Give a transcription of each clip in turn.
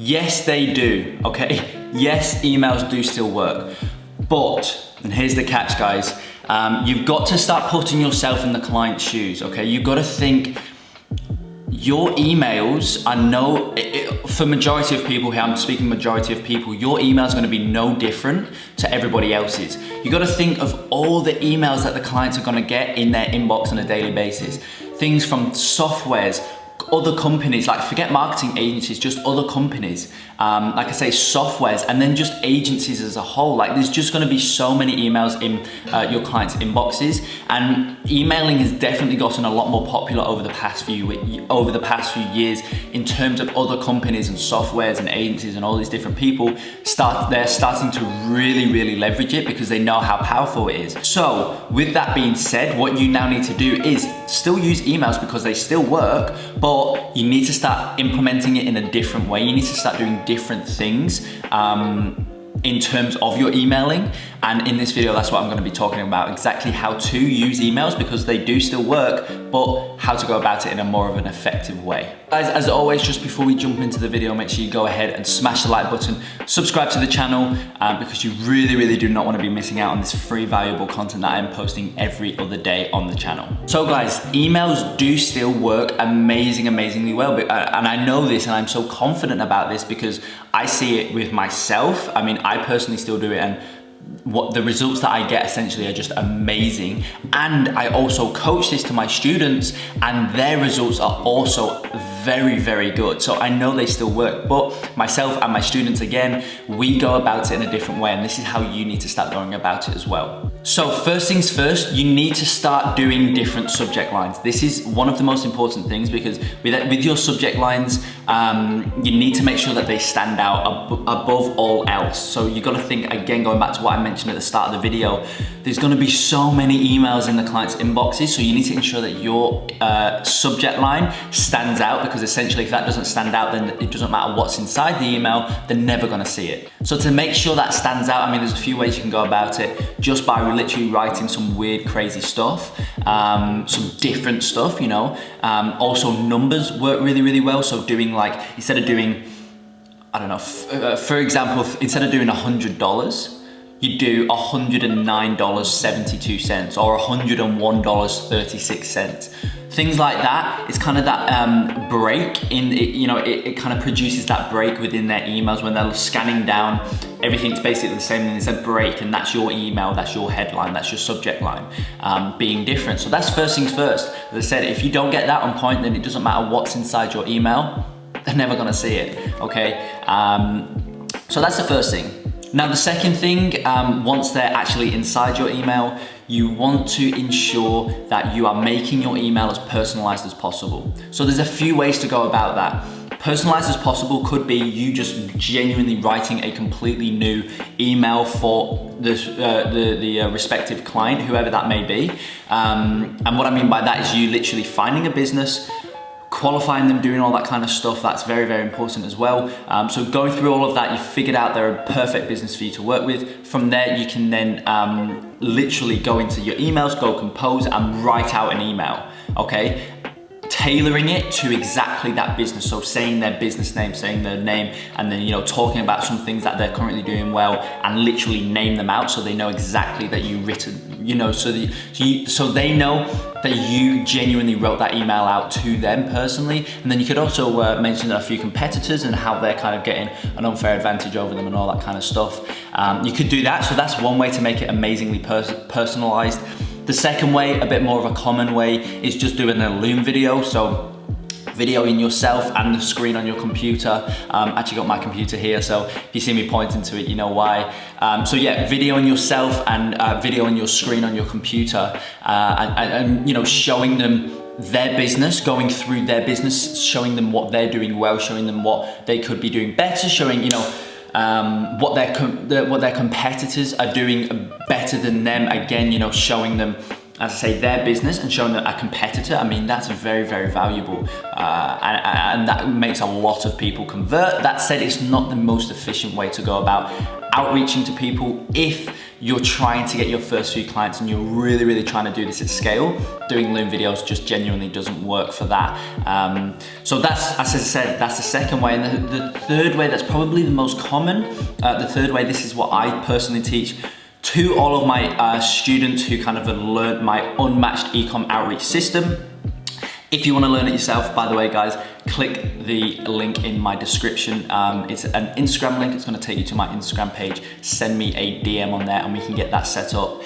Yes, they do, okay? Yes, emails do still work. But, and here's the catch, guys, you've got to start putting yourself in the client's shoes, okay? You've got to think, your emails, I know, for majority of people here, I'm speaking majority of people, your email is going to be no different to everybody else's. You got to think of all the emails that the clients are going to get in their inbox on a daily basis. Things from softwares, other companies, like forget marketing agencies, just other companies, like I say, softwares, and then just agencies as a whole. Like there's just going to be so many emails in your clients' inboxes, and emailing has definitely gotten a lot more popular over the past few years in terms of other companies and softwares and agencies and all these different people they're starting to really leverage it because they know how powerful it is. So with that being said, what you now need to do is still use emails because they still work, but you need to start implementing it in a different way. You need to start doing different things in terms of your emailing. And in this video, that's what I'm going to be talking about, exactly how to use emails because they do still work, but how to go about it in a more of an effective way. Guys, as always, just before we jump into the video, make sure you go ahead and smash the like button, subscribe to the channel, because you really do not want to be missing out on this free valuable content that I'm posting every other day on the channel. So guys, emails do still work amazingly well, and I know this and I'm so confident about this because I see it with myself. I mean, I personally still do it, and what the results that I get essentially are just amazing. And I also coach this to my students and their results are also very good. So I know they still work, but myself and my students, again, we go about it in a different way, and this is how you need to start going about it as well. So first things first, you need to start doing different subject lines. This is one of the most important things because with your subject lines, you need to make sure that they stand out above all else. So you got to think, again, going back to what I mentioned at the start of the video, there's going to be so many emails in the client's inboxes, so you need to ensure that your subject line stands out, because essentially if that doesn't stand out, then it doesn't matter what's inside the email, they're never going to see it. So to make sure that stands out, I mean, there's a few ways you can go about it, just by literally writing some weird, crazy stuff, some different stuff, you know. Also numbers work really well, so doing like, instead of doing, I don't know, for example, instead of doing $100, you do $109.72 or $101.36. Things like that. It's kind of that break in it, you know, it kind of produces that break within their emails when they're scanning down. Everything's basically the same, and there's a break, and that's your email, that's your headline, that's your subject line being different. So that's first things first. As I said, if you don't get that on point, then it doesn't matter what's inside your email, they're never gonna see it, okay? So that's the first thing. Now the second thing, once they're actually inside your email, you want to ensure that you are making your email as personalized as possible. So there's a few ways to go about that. Personalized as possible could be you just genuinely writing a completely new email for the respective client, whoever that may be. And what I mean by that is you literally finding a business, qualifying them, doing all that kind of stuff. That's very important as well. So going through all of that, you figured out they're a perfect business for you to work with. From there, you can then literally go into your emails, go compose and write out an email, okay? Tailoring it to exactly that business. So saying their business name, saying their name, and then, you know, talking about some things that they're currently doing well, and literally name them out so they know exactly that you written, you know, so they know that you genuinely wrote that email out to them personally. And then you could also mention a few competitors and how they're kind of getting an unfair advantage over them and all that kind of stuff. You could do that. So that's one way to make it amazingly personalized. The second way, a bit more of a common way, is just doing a Loom video. So videoing yourself and the screen on your computer. Actually got my computer here, so if you see me pointing to it, you know why. So yeah, videoing yourself and videoing your screen on your computer, and you know, showing them their business, going through their business, showing them what they're doing well, showing them what they could be doing better, showing, you know, what their competitors are doing better than them. Again, you know, showing them, as I say, their business and showing them a competitor. I mean, that's very valuable, and that makes a lot of people convert. That said, it's not the most efficient way to go about outreaching to people if you're trying to get your first few clients and you're really trying to do this at scale, doing Loom videos just genuinely doesn't work for that. So that's, as I said, that's the second way. And the third way, that's probably the most common, the third way, this is what I personally teach to all of my students who kind of have learned my unmatched ecom outreach system. If you want to learn it yourself, by the way, guys, click the link in my description. It's an Instagram link. It's going to take you to my Instagram page. Send me a DM on there and we can get that set up.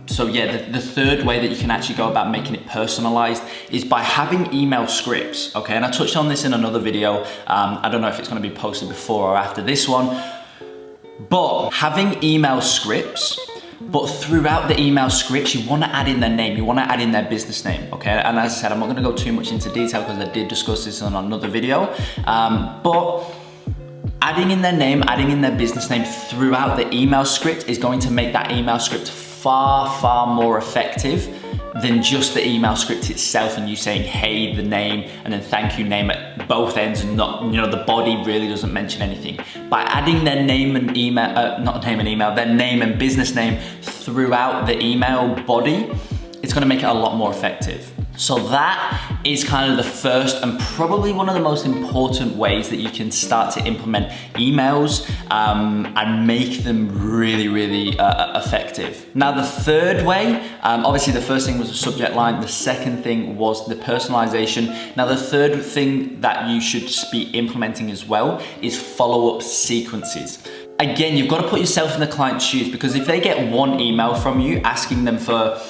So yeah, the third way that you can actually go about making it personalized is by having email scripts, okay? And I touched on this in another video. I don't know if it's going to be posted before or after this one, but having email scripts, but throughout the email scripts, you want to add in their name, you want to add in their business name, okay? And as I said, I'm not going to go too much into detail because I did discuss this on another video, but adding in their name, adding in their business name throughout the email script is going to make that email script far more effective than just the email script itself and you saying, hey, the name, and then thank you name at both ends, and not, you know, the body really doesn't mention anything. By adding their name and email, not name and email, their name and business name throughout the email body, it's gonna make it a lot more effective. So that is kind of the first and probably one of the most important ways that you can start to implement emails and make them really effective. Now the third way, obviously the first thing was the subject line, the second thing was the personalization. Now the third thing that you should be implementing as well is follow-up sequences. Again, you've got to put yourself in the client's shoes, because if they get one email from you asking them for,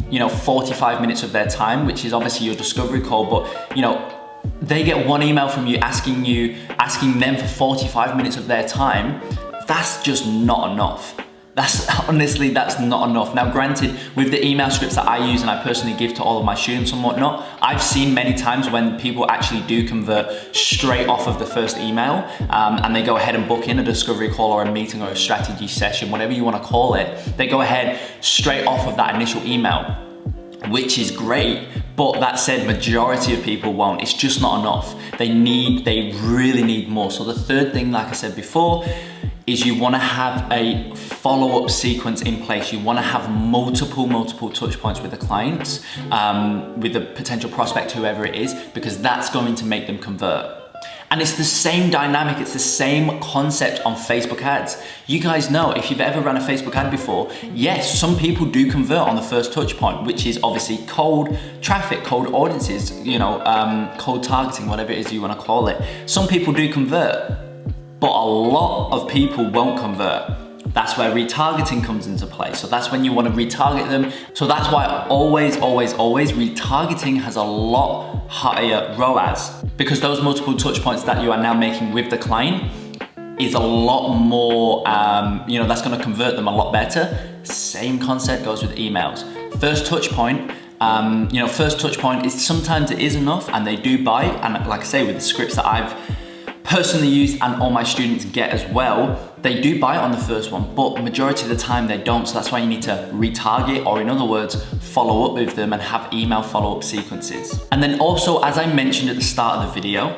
you know, 45 minutes of their time, which is obviously your discovery call, but you know, they get one email from you asking them for 45 minutes of their time, that's just not enough. Honestly, that's not enough. Now granted, with the email scripts that I use and I personally give to all of my students and whatnot, I've seen many times when people actually do convert straight off of the first email and they go ahead and book in a discovery call or a meeting or a strategy session, whatever you want to call it. They go ahead straight off of that initial email, which is great, but that said, majority of people won't. It's just not enough. They really need more. So the third thing, like I said before, is you want to have a follow-up sequence in place. You want to have multiple touch points with the clients, with the potential prospect, whoever it is, because that's going to make them convert. And it's the same dynamic, it's the same concept on Facebook ads. You guys know, if you've ever run a Facebook ad before, yes, some people do convert on the first touch point, which is obviously cold traffic, cold audiences, you know, cold targeting, whatever it is you want to call it. Some people do convert, but a lot of people won't convert. That's where retargeting comes into play. So that's when you want to retarget them. So that's why always retargeting has a lot higher ROAS, because those multiple touch points that you are now making with the client is a lot more, you know, that's going to convert them a lot better. Same concept goes with emails. First touch point, you know, first touch point is sometimes it is enough and they do buy. And like I say, with the scripts that I've personally used and all my students get as well, they do buy it on the first one, but majority of the time they don't. So that's why you need to retarget, or in other words, follow up with them and have email follow-up sequences. And then also, as I mentioned at the start of the video,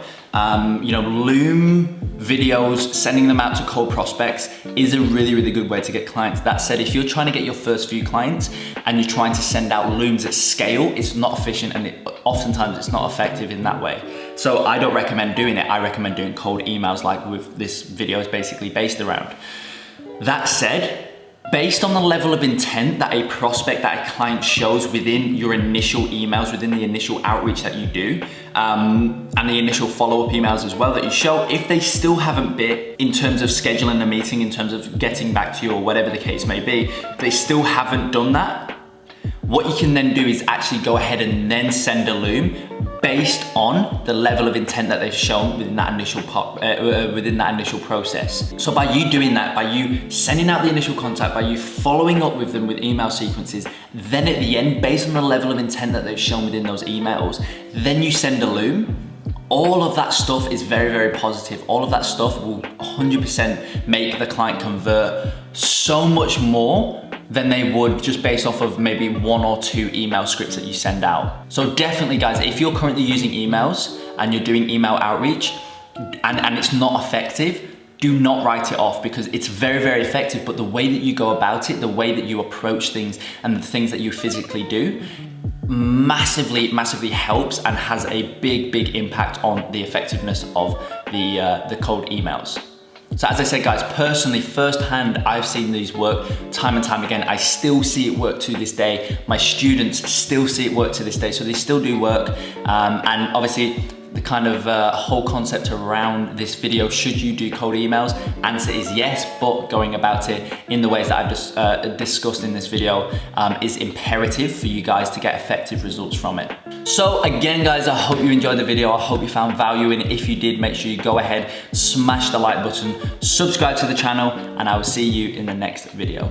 you know, Loom videos, sending them out to cold prospects is a really good way to get clients. That said, if you're trying to get your first few clients and you're trying to send out Looms at scale, it's not efficient and oftentimes it's not effective in that way. So I don't recommend doing it. I recommend doing cold emails like with this video is basically based around. That said, based on the level of intent that a prospect, that a client shows within your initial emails, within the initial outreach that you do, and the initial follow-up emails as well that you show, if they still haven't bit in terms of scheduling a meeting, in terms of getting back to you or whatever the case may be, if they still haven't done that, what you can then do is actually go ahead and then send a Loom based on the level of intent that they've shown within that initial process. So by you doing that, by you sending out the initial contact, by you following up with them with email sequences, then at the end, based on the level of intent that they've shown within those emails, then you send a Loom. All of that stuff is very positive. All of that stuff will 100% make the client convert so much more than they would just based off of maybe 1 or 2 email scripts that you send out. So definitely guys, if you're currently using emails and you're doing email outreach and it's not effective, do not write it off, because it's very, very effective, but the way that you go about it, the way that you approach things and the things that you physically do massively helps and has a big impact on the effectiveness of the cold emails. So as I said, guys, personally, firsthand, I've seen these work time and time again. I still see it work to this day. My students still see it work to this day, so they still do work. And obviously, the kind of whole concept around this video, should you do cold emails? Answer is yes, but going about it in the ways that I've just discussed in this video is imperative for you guys to get effective results from it. So again, guys, I hope you enjoyed the video. I hope you found value in it. If you did, make sure you go ahead, smash the like button, subscribe to the channel, and I will see you in the next video.